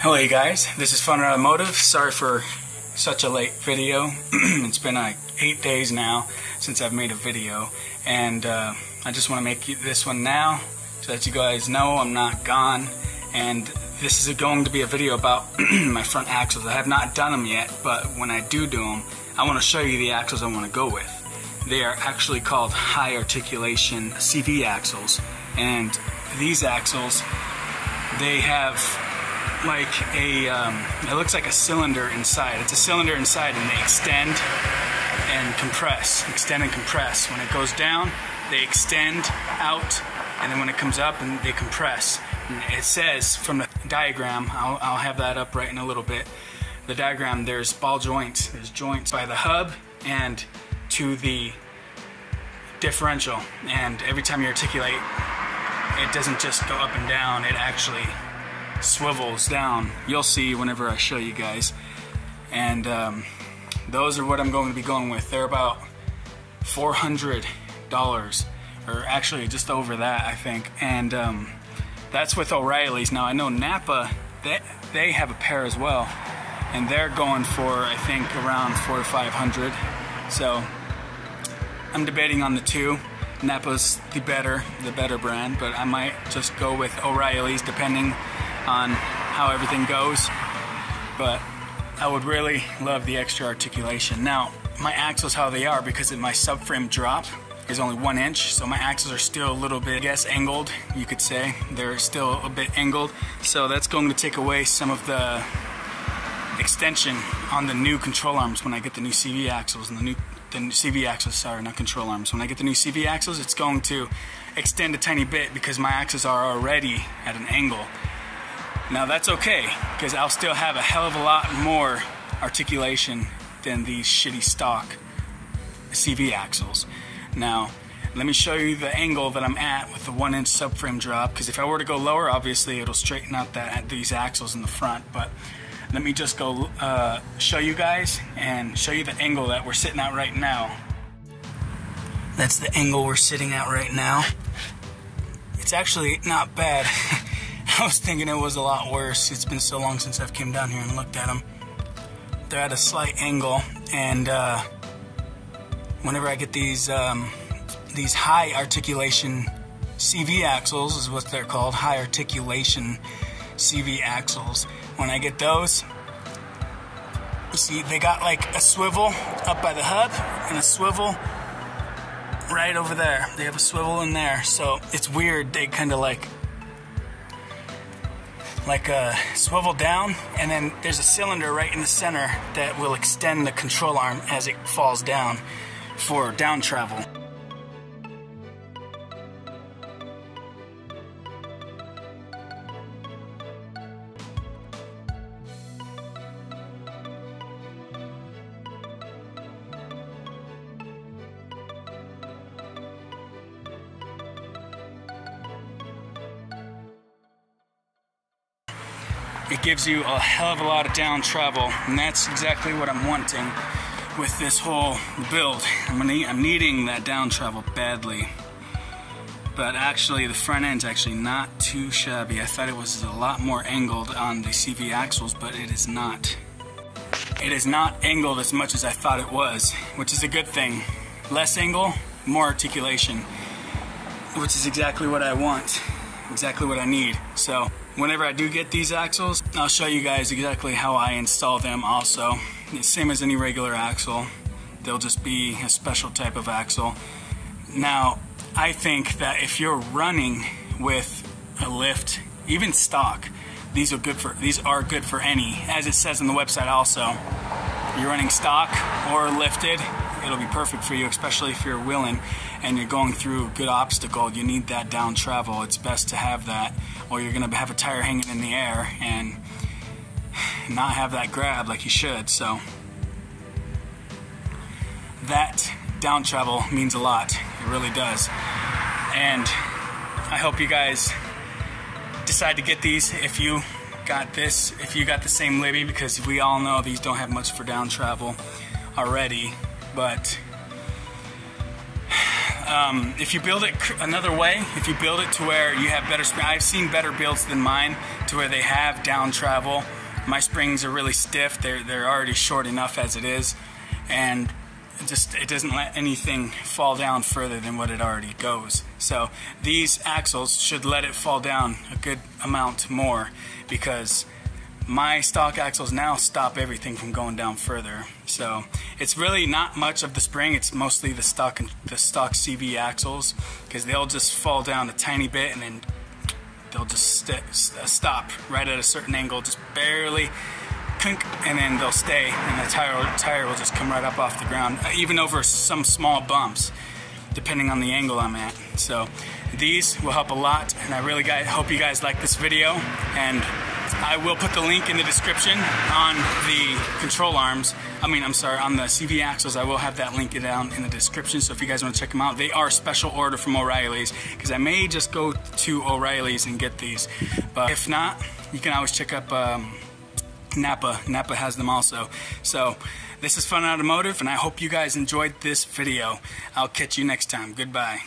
Hello you guys, this is Fun Automotive. Sorry for such a late video. It's been like 8 days now since I've made a video, and I just want to make this one now so that you guys know I'm not gone. And this is going to be a video about my front axles. I have not done them yet, but when I do them, I want to show you the axles I want to go with. They are actually called high articulation CV axles, and these axles, they have like a, it looks like a cylinder inside. It's a cylinder inside, and they extend and compress. Extend and compress. When it goes down, they extend out, and then when it comes up, and they compress. And it says from the diagram, I'll have that up right in a little bit. The diagram, there's ball joints. There's joints by the hub and to the differential. And every time you articulate, it doesn't just go up and down. It actually swivels down. You'll see whenever I show you guys. And those are what I'm going to be going with. They're about $400, or actually just over that, I think. And that's with O'Reilly's. Now I know Napa, they have a pair as well, and they're going for, I think, around $400 to $500. So I'm debating on the two. Napa's the better brand, but I might just go with O'Reilly's depending on how everything goes. But I would really love the extra articulation. Now my axles, how they are, because my subframe drop is only 1 inch, so my axles are still a little bit, I guess, angled, you could say. They're still a bit angled, so that's going to take away some of the extension on the new control arms when I get the new CV axles. And the CV axles, sorry, not control arms. When I get the new CV axles, it's going to extend a tiny bit because my axles are already at an angle. Now that's okay, because I'll still have a hell of a lot more articulation than these shitty stock CV axles. Now, let me show you the angle that I'm at with the 1 inch subframe drop, because if I were to go lower, obviously it'll straighten out these axles in the front. But let me just go show you guys and show you the angle that we're sitting at right now. That's the angle we're sitting at right now. It's actually not bad. I was thinking it was a lot worse. It's been so long since I've came down here and looked at them. They're at a slight angle, and whenever I get these high articulation CV axles, is what they're called, high articulation CV axles. When I get those, you see they got like a swivel up by the hub and a swivel right over there. They have a swivel in there, so it's weird. They kind of like swivel down, and then there's a cylinder right in the center that will extend the control arm as it falls down for down travel. It gives you a hell of a lot of down travel, and that's exactly what I'm wanting with this whole build. I'm needing that down travel badly. But actually the front end's actually not too shabby. I thought it was a lot more angled on the CV axles, but it is not. It is not angled as much as I thought it was, which is a good thing. Less angle, more articulation, which is exactly what I want, exactly what I need. So whenever I do get these axles, I'll show you guys exactly how I install them also. The same as any regular axle. They'll just be a special type of axle. Now, I think that if you're running with a lift, even stock, these are good for any. As it says on the website also, if you're running stock or lifted, it'll be perfect for you, especially if you're wheeling and you're going through a good obstacle. You need that down travel. It's best to have that, or you're gonna have a tire hanging in the air and not have that grab like you should. So that down travel means a lot. It really does. And I hope you guys decide to get these if you got this, if you got the same Libby, because we all know these don't have much for down travel already. But If you build it another way, if you build it to where you have better springs, I've seen better builds than mine to where they have down travel. My springs are really stiff. They're already short enough as it is, and it doesn't let anything fall down further than what it already goes. So these axles should let it fall down a good amount more, because my stock axles now stop everything from going down further. So it's really not much of the spring, it's mostly the stock CV axles, because they'll just fall down a tiny bit and then they'll just stop right at a certain angle, just barely clink, and then they'll stay, and the tire will just come right up off the ground, even over some small bumps, depending on the angle I'm at. So these will help a lot, and I really hope you guys like this video, and I will put the link in the description on the control arms. I'm sorry, on the CV axles. I will have that link down in the description, so if you guys want to check them out, they are special order from O'Reilly's, because I may just go to O'Reilly's and get these. But if not, you can always check up Napa. Napa has them also. So this is Fun Automotive, and I hope you guys enjoyed this video. I'll catch you next time. Goodbye.